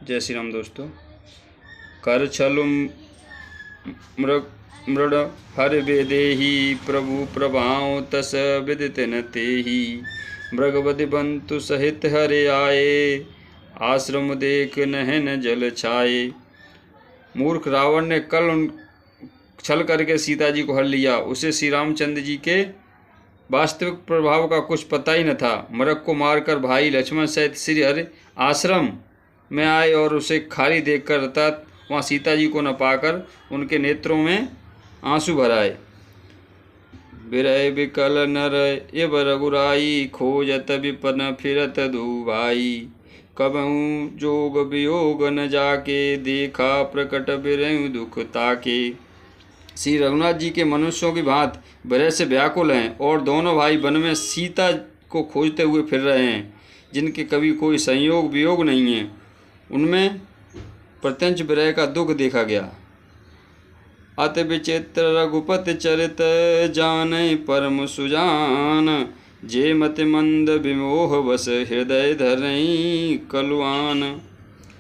जय श्री राम दोस्तों। कर छलु मृड हर वेदेहि प्रभु प्रभाव तस विदित न तेहि। मृगवधि बंतु सहित हरे आए आश्रम देख नहन जल छाए। मूर्ख रावण ने कल छल करके सीता जी को हर लिया। उसे श्री रामचंद्र जी के वास्तविक प्रभाव का कुछ पता ही न था। मृग को मारकर भाई लक्ष्मण सहित श्री हरि आश्रम में आए और उसे खाली देखकर अर्थात वहाँ सीता जी को न पाकर उनके नेत्रों में आंसू भर आए। विरह विकल नर इव रघुराई खोजत विपन फिरत दुभाई। कबहू जोग वियोग न जाके देखा प्रकट विरह दुख ताके। श्री रघुनाथ जी के मनुष्यों की भांति विरह से व्याकुल हैं और दोनों भाई वन में सीता को खोजते हुए फिर रहे हैं, जिनके कभी कोई संयोग वियोग नहीं है। उनमें प्रत्यंच विरह का दुख देखा गया। अति विचित्र रघुपति चरित जाने परम सुजान। जे मति मंद विमोह बस हृदय धरई कलुआन।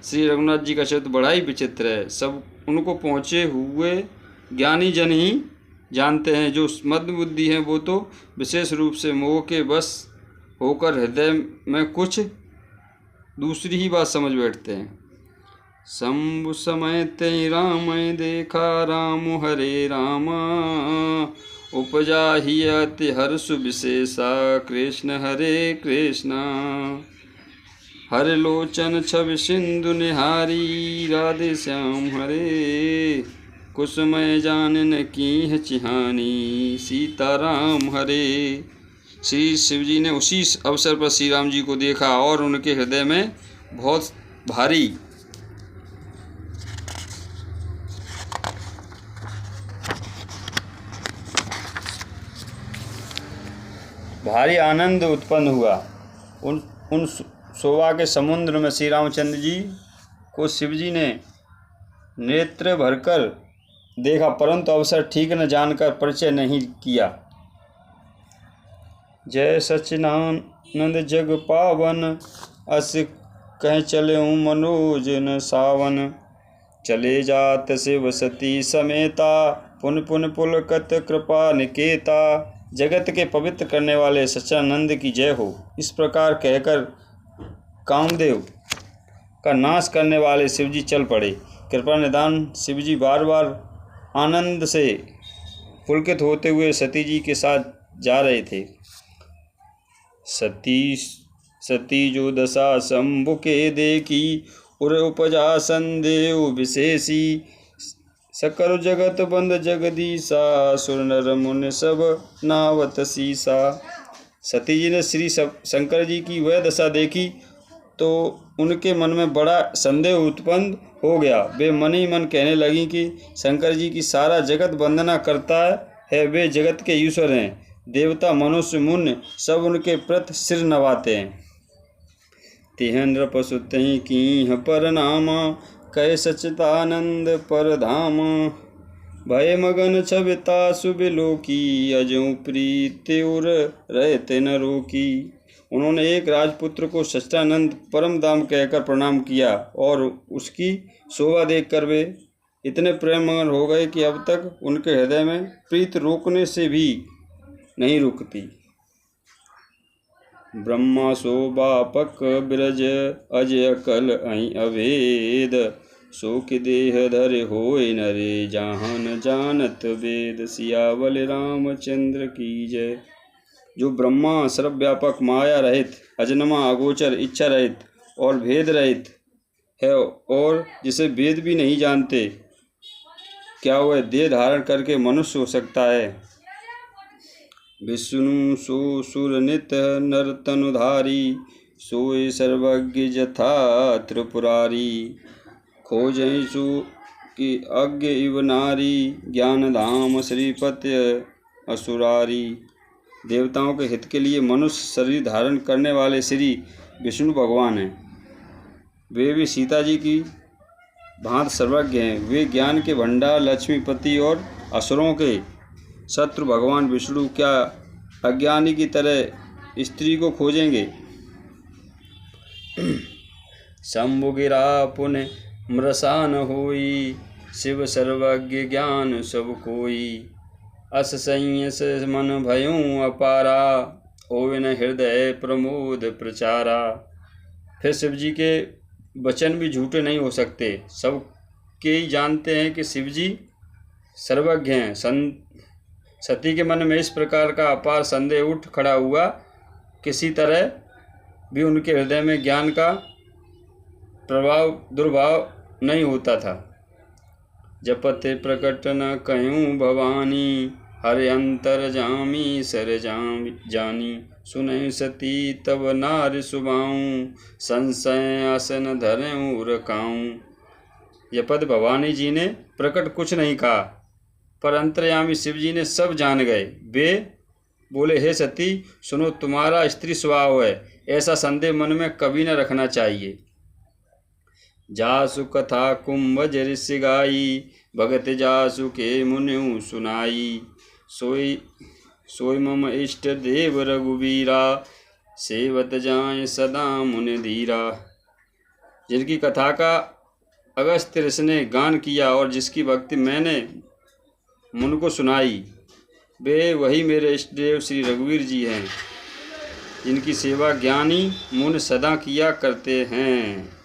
श्री रघुनाथ जी का चरित्र बड़ा ही विचित्र है। सब उनको पहुँचे हुए ज्ञानी जन ही जानते हैं। जो मद बुद्धि हैं वो तो विशेष रूप से मोह के बस होकर हृदय में कुछ दूसरी ही बात समझ बैठते हैं। शंभु समय ते राम देखा राम हरे रामा। उपजा ही अति हर्ष विशेषा कृष्ण हरे कृष्णा। हर लोचन छवि सिंधु निहारी राधे श्याम हरे। कुसुमय जानन की चिहानी सीताराम हरे। श्री शिव जी ने उसी अवसर पर श्री राम जी को देखा और उनके हृदय में बहुत भारी आनंद उत्पन्न हुआ। उन शोभा के समुद्र में श्री रामचंद्र जी को शिव जी ने नेत्र भरकर देखा, परंतु अवसर ठीक न जानकर परिचय नहीं किया। जय सच्चिदानंद जग पावन अस कह चले मनोज न सावन। चले जात शिव सती समेता पुन पुन पुलकत कृपा निकेता। जगत के पवित्र करने वाले सच्चिदानंद की जय हो। इस प्रकार कहकर कामदेव का नाश करने वाले शिवजी चल पड़े। कृपा निदान शिवजी बार बार आनंद से पुलकित होते हुए सती जी के साथ जा रहे थे। सती जो दशा शंभु के देखी उर उपजा संदेव विशेषी। सकल जगत बंद जगदीशा सुर नर मुनि सब नावत सीसा। सती जी ने श्री शंकर जी की वह दशा देखी तो उनके मन में बड़ा संदेह उत्पन्न हो गया। वे मन ही मन कहने लगी कि शंकर जी की सारा जगत वंदना करता है। वे जगत के ईश्वर हैं। देवता मनुष्य मुनि सब उनके प्रति सिर नवाते हैं। तिहन्द्र पशु तहि कीह पर नामा कह सच्चिदानंद पर धाम। भय मगन छविता सुबिलोकी अजू प्रीति उर रहते न रोकी। उन्होंने एक राजपुत्र को सच्चिदानंद परम धाम कहकर प्रणाम किया और उसकी शोभा देखकर वे इतने प्रेम मगन हो गए कि अब तक उनके हृदय में प्रीत रोकने से भी नहीं रुकती। ब्रह्मा शोभापक ब्रज अजय कल अहि अभेद। शोक देह धरे होय नरे जहान जानत वेद। सियावल रामचंद्र की जय। जो ब्रह्मा सर्वव्यापक माया रहित अजन्मा अगोचर इच्छा रहित और भेद रहित है और जिसे वेद भी नहीं जानते, क्या वह देह धारण करके मनुष्य हो सकता है। विष्णु सो सुर नित नर तनुधारी सोय सर्वज्ञ जथा त्रिपुरारी। खोजहि सु की अज्ञ इव नारी ज्ञान धाम श्रीपति असुरारी। देवताओं के हित के लिए मनुष्य शरीर धारण करने वाले श्री विष्णु भगवान हैं। वे भी सीता जी की भांति सर्वज्ञ हैं। वे ज्ञान के भंडार लक्ष्मीपति और असुरों के शत्रु भगवान विष्णु क्या अज्ञानी की तरह स्त्री को खोजेंगे। शंभु गिरा पुन मृषा न होई, शिव सर्वज्ञ ज्ञान सब कोई। अस संयस मन भयों अपारा, ओविन हृदय प्रमोद प्रचारा। फिर शिव जी के वचन भी झूठे नहीं हो सकते। सब के ही जानते हैं कि शिव जी सर्वज्ञ हैं। सती के मन में इस प्रकार का अपार संदेह उठ खड़ा हुआ, किसी तरह भी उनके हृदय में ज्ञान का प्रभाव दुर्भाव नहीं होता था। जपते प्रकट न कहूँ भवानी, हरे अंतर जामी सर जानी। सुनहि सती तब नार सुबाऊँ, संशय आसन धरऊँ रकाऊँ। यह पद भवानी जी ने प्रकट कुछ नहीं कहा, पर अंतर्यामी शिव जी ने सब जान गए। वे बोले, हे सती सुनो, तुम्हारा स्त्री स्वभाव है, ऐसा संदेह मन में कभी न रखना चाहिए। जासु कथा कुंभ ऋषि गाई, भगत जासु के मुनिउ सुनाई। सोई मम इष्ट देव रघुवीरा, सेवत जाए सदा मुनि धीरा। जिनकी कथा का अगस्त्य ऋषि ने गान किया और जिसकी भक्ति मैंने मुन को सुनाई, वे वही मेरे इष्ट देव श्री रघुवीर जी हैं, जिनकी सेवा ज्ञानी मुन सदा किया करते हैं।